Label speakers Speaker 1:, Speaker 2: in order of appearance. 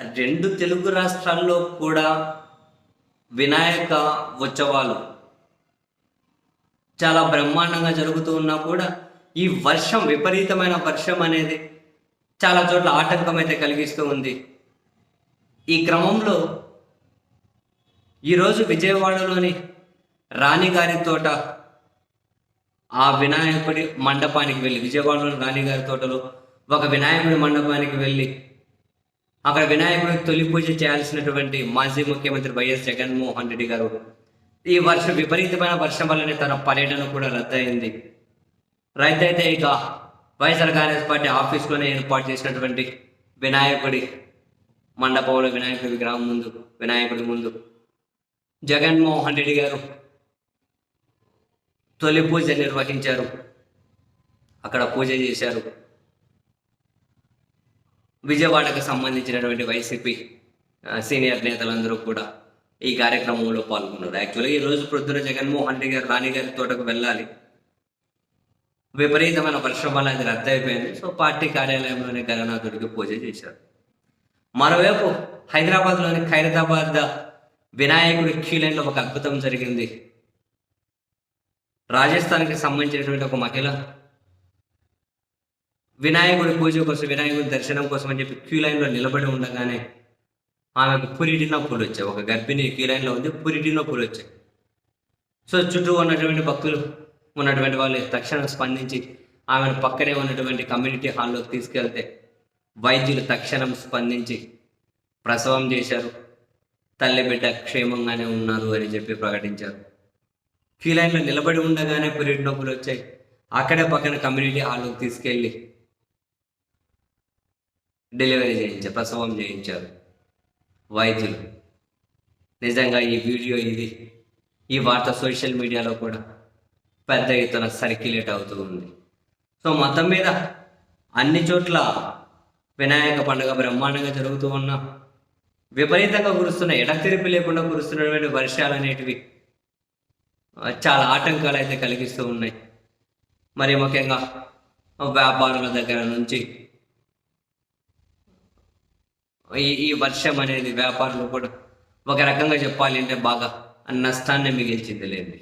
Speaker 1: రెండు తెలుగు రాష్ట్రాల్లో కూడా వినాయక ఉత్సవాలు చాలా బ్రహ్మాండంగా జరుగుతూ ఉన్నా కూడా ఈ వర్షం, విపరీతమైన వర్షం అనేది చాలా చోట్ల ఆటంకం అయితే కలిగిస్తూ ఉంది. ఈ క్రమంలో ఈరోజు విజయవాడలోని రాణిగారి తోట ఆ వినాయకుడి మండపానికి వెళ్ళి, విజయవాడలోని రాణిగారి తోటలో ఒక వినాయకుడి మండపానికి వెళ్ళి అక్కడ వినాయకుడికి తొలి పూజ చేయాల్సినటువంటి మాజీ ముఖ్యమంత్రి వైఎస్ జగన్మోహన్ రెడ్డి గారు ఈ విపరీతమైన వర్షం వల్లనే తన పర్యటన కూడా రద్దయింది. రైతైతే ఇక వైఎస్ఆర్ కాంగ్రెస్ పార్టీ ఆఫీస్లోనే ఏర్పాటు చేసినటువంటి వినాయకుడి మండపంలో, వినాయకుడి విగ్రహం ముందు, వినాయకుడి ముందు జగన్మోహన్ రెడ్డి గారు తొలి పూజ నిర్వహించారు. అక్కడ పూజ చేశారు. విజయవాడకు సంబంధించినటువంటి వైసీపీ సీనియర్ నేతలందరూ కూడా ఈ కార్యక్రమంలో పాల్గొన్నారు. యాక్చువల్గా ఈరోజు ప్రొద్దున జగన్మోహన్ రెడ్డి గారు రాణిగారి తోటకు వెళ్ళాలి. విపరీతమైన వర్షం వల్ల అది రద్దయిపోయింది. సో పార్టీ కార్యాలయంలోని గణనాథుడికి పూజ చేశారు. మరోవైపు హైదరాబాద్లోని ఖైరతాబాద్ వినాయకుడి క్యూలైన్లో ఒక అద్భుతం జరిగింది. రాజస్థాన్కి సంబంధించినటువంటి ఒక మహిళ వినాయకుడి పూజ కోసం, వినాయకుడి దర్శనం కోసం అని చెప్పి క్యూ లైన్లో నిలబడి ఉండగానే ఆమెకు పురిటి నొప్పులు వచ్చాయి. ఒక గర్భిణి క్యూ లైన్లో ఉంది, పురిటి నొప్పులు వచ్చాయి. సో చుట్టూ ఉన్నటువంటి భక్తులు, ఉన్నటువంటి వాళ్ళు తక్షణం స్పందించి ఆమెను పక్కనే ఉన్నటువంటి కమ్యూనిటీ హాల్లోకి తీసుకెళ్తే వైద్యులు తక్షణం స్పందించి ప్రసవం చేశారు. తల్లి బిడ్డ క్షేమంగానే ఉన్నారు అని చెప్పి ప్రకటించారు. క్యూ లైన్లో నిలబడి ఉండగానే పురిటి నొప్పులు వచ్చాయి. అక్కడే పక్కన కమ్యూనిటీ హాల్లోకి తీసుకెళ్ళి డెలివరీ చేయించారు, ప్రసవం చేయించారు వైద్యులు. నిజంగా ఈ వీడియో, ఈ వార్త సోషల్ మీడియాలో కూడా పెద్ద ఎత్తున సర్క్యులేట్ అవుతూ ఉంది. సో మొత్తం మీద అన్ని చోట్ల వినాయక పండుగ బ్రహ్మాండంగా జరుగుతూ ఉన్నా విపరీతంగా కురుస్తున్న, ఎడతెరిపి లేకుండా కురుస్తున్నటువంటి వర్షాలు అనేటివి చాలా ఆటంకాలు అయితే కలిగిస్తూ ఉన్నాయి. మరి ముఖ్యంగా వ్యాపారుల దగ్గర నుంచి ఈ వర్షం అనేది వ్యాపారులు కూడా ఒక రకంగా చెప్పాలి అంటే బాగా నష్టాన్ని మిగిల్చింది లేండి.